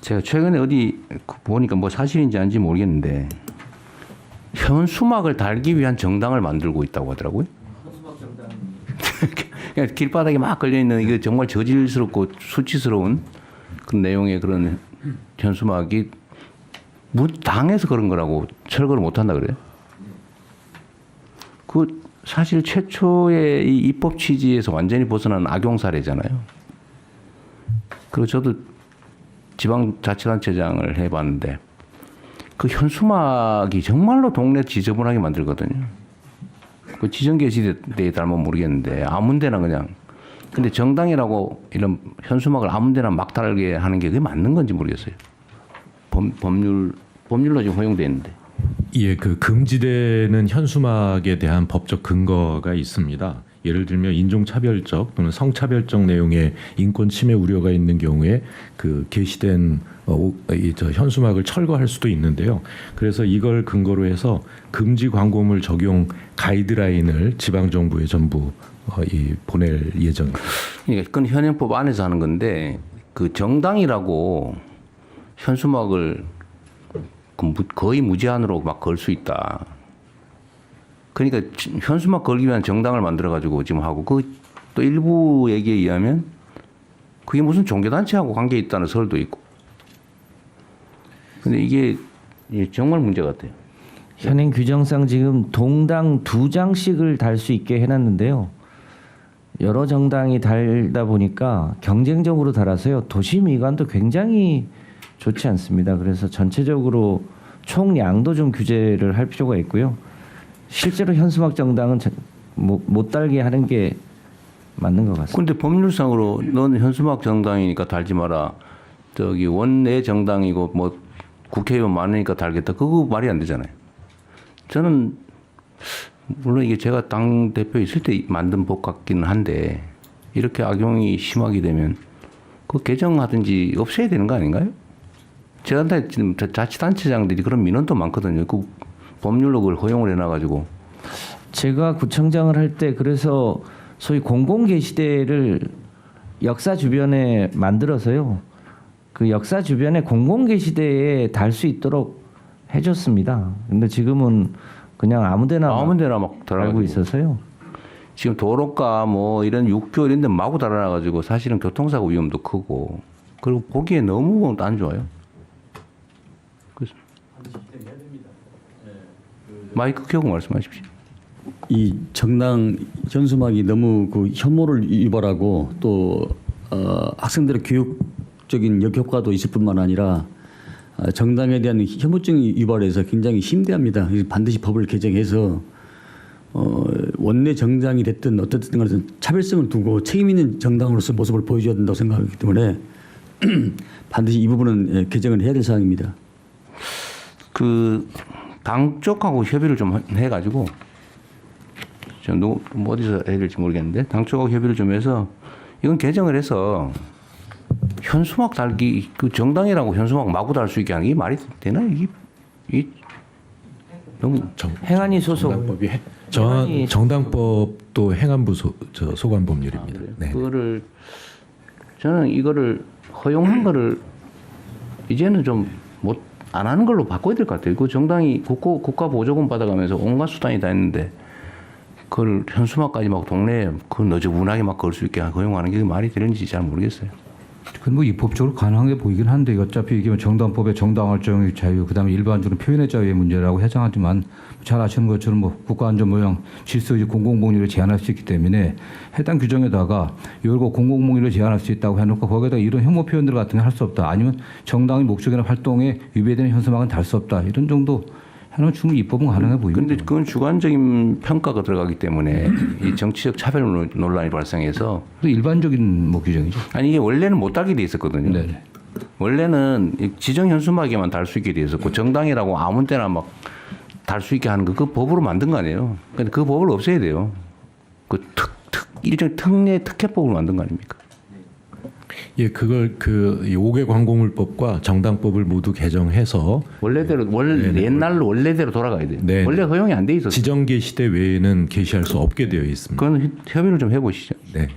제가 최근에 어디 보니까 뭐 사실인지 아닌지 모르겠는데 현수막을 달기 위한 정당을 만들고 있다고 하더라고요. 현수막 정당. 그냥 길바닥에 막 걸려 있는 이게 정말 저질스럽고 수치스러운 그런 내용의 그런 현수막이 당에서 그런 거라고 철거를 못 한다 그래요. 그 사실 최초의 이 입법 취지에서 완전히 벗어난 악용 사례잖아요. 그리고 저도 지방자치단체장을 해봤는데 그 현수막이 정말로 동네 지저분하게 만들거든요. 그 지정계시대에 닮으면 모르겠는데 아무데나 그냥. 근데 정당이라고 이런 현수막을 아무데나 막 달게 하는 게 그게 맞는 건지 모르겠어요. 법률로 지금 허용돼 있는데. 예, 그 금지되는 현수막에 대한 법적 근거가 있습니다. 예를 들면 인종차별적 또는 성차별적 내용의 인권 침해 우려가 있는 경우에 그 게시된 현수막을 철거할 수도 있는데요. 그래서 이걸 근거로 해서 금지 광고물 적용 가이드라인을 지방 정부에 전부 보낼 예정입니다. 그러니까 그건 현행법 안에서 하는 건데 그 정당이라고 현수막을 거의 무제한으로 막 걸 수 있다. 그러니까 현수막 걸기 위한 정당을 만들어 가지고 지금 하고 그 또 일부 얘기에 의하면 그게 무슨 종교단체하고 관계 있다는 설도 있고. 근데 이게 정말 문제 같아요. 현행 규정상 지금 동당 2장씩을 달 수 있게 해놨는데요. 여러 정당이 달다 보니까 경쟁적으로 달아서요. 도시 미관도 굉장히 좋지 않습니다. 그래서 전체적으로 총량도 좀 규제를 할 필요가 있고요. 실제로 현수막 정당은 못 달게 하는 게 맞는 것 같습니다. 그런데 법률상으로 넌 현수막 정당이니까 달지 마라. 저기 원내 정당이고 뭐 국회의원 많으니까 달겠다. 그거 말이 안 되잖아요. 저는 물론 이게 제가 당 대표 있을 때 만든 법 같기는 한데 이렇게 악용이 심하게 되면 그 개정하든지 없애야 되는 거 아닌가요? 제가 지금 자치단체장들이 그런 민원도 많거든요. 그 법률로 그걸 허용을 해놔가지고. 제가 구청장을 할 때 그래서 소위 공공게시대를 역사 주변에 만들어서요. 그 역사 주변에 공공게시대에 달 수 있도록 해줬습니다. 근데 지금은 그냥 아무데나 막 달고 있어서요. 지금 도로가 뭐 이런 육교 이런 데 마구 달아놔가지고 사실은 교통사고 위험도 크고 그리고 보기에 너무 안 좋아요. 그래서 마이크 켜고 말씀하십시오. 이 정당 현수막이 너무 그 혐오를 유발하고 또 학생들의 교육적인 역효과도 있을 뿐만 아니라 정당에 대한 혐오증이 유발해서 굉장히 심대합니다. 반드시 법을 개정해서 원내 정당이 됐든 어떻든 간에 차별성을 두고 책임 있는 정당으로서 모습을 보여줘야 된다고 생각하기 때문에 반드시 이 부분은 개정을 해야 될 사항입니다. 그 당 쪽하고 협의를 좀 해가지고 좀 어디서 해야 될지 모르겠는데 당 쪽하고 협의를 좀 해서 이건 개정을 해서 현수막 달기 그 정당이라고 현수막 마구 달 수 있게 하는 게 말이 되나 이게 너무 행안위 소속 정당법도 행안부 소관 법률입니다. 네. 그거를 저는 이거를 허용한 거를 이제는 좀 못 안 하는 걸로 바꿔야 될 것 같아요. 그 정당이 국가 보조금 받아가면서 온갖 수단이 다 했는데 그걸 현수막까지 막 동네에 그 너저분하게 막 걸 수 있게 허용하는 게 말이 되는지 잘 모르겠어요. 그건 뭐 입법적으로 가능한 게 보이긴 한데 어차피 이게 정당법의 정당 활동의 자유 그다음에 일반적으로 표현의 자유의 문제라고 해당하지만 잘 아시는 것처럼 뭐 국가안전모양 질서유지 공공복리를 제한할 수 있기 때문에 해당 규정에다가 이거 공공복리를 제한할 수 있다고 해놓고 거기에다 이런 혐오 표현들 같은 게 할 수 없다 아니면 정당의 목적이나 활동에 위배되는 현수막은 달 수 없다 이런 정도 해놓으면 충분히 입법은 가능해 보입니다. 그런데 그건 주관적인 평가가 들어가기 때문에 이 정치적 차별 논란이 발생해서 일반적인 뭐 규정이죠. 아니 이게 원래는 못 달게 돼 있었거든요. 네네. 원래는 지정 현수막에만 달 수 있게 돼 있었고 정당이라고 아무 때나 막 달 수 있게 하는 거 그 법으로 만든 거 아니에요. 근데 그 법을 없애야 돼요. 그 일종의 특례법을 만든 거 아닙니까? 예, 그걸 그 5개 광고물법과 정당법을 모두 개정해서 원래대로 옛날로 원래대로 돌아가야 돼요. 네. 원래 허용이 안 돼 있었어요. 지정 게시대 외에는 게시할 수 없게 되어 있습니다. 그건 협의를 좀 해보시죠. 네.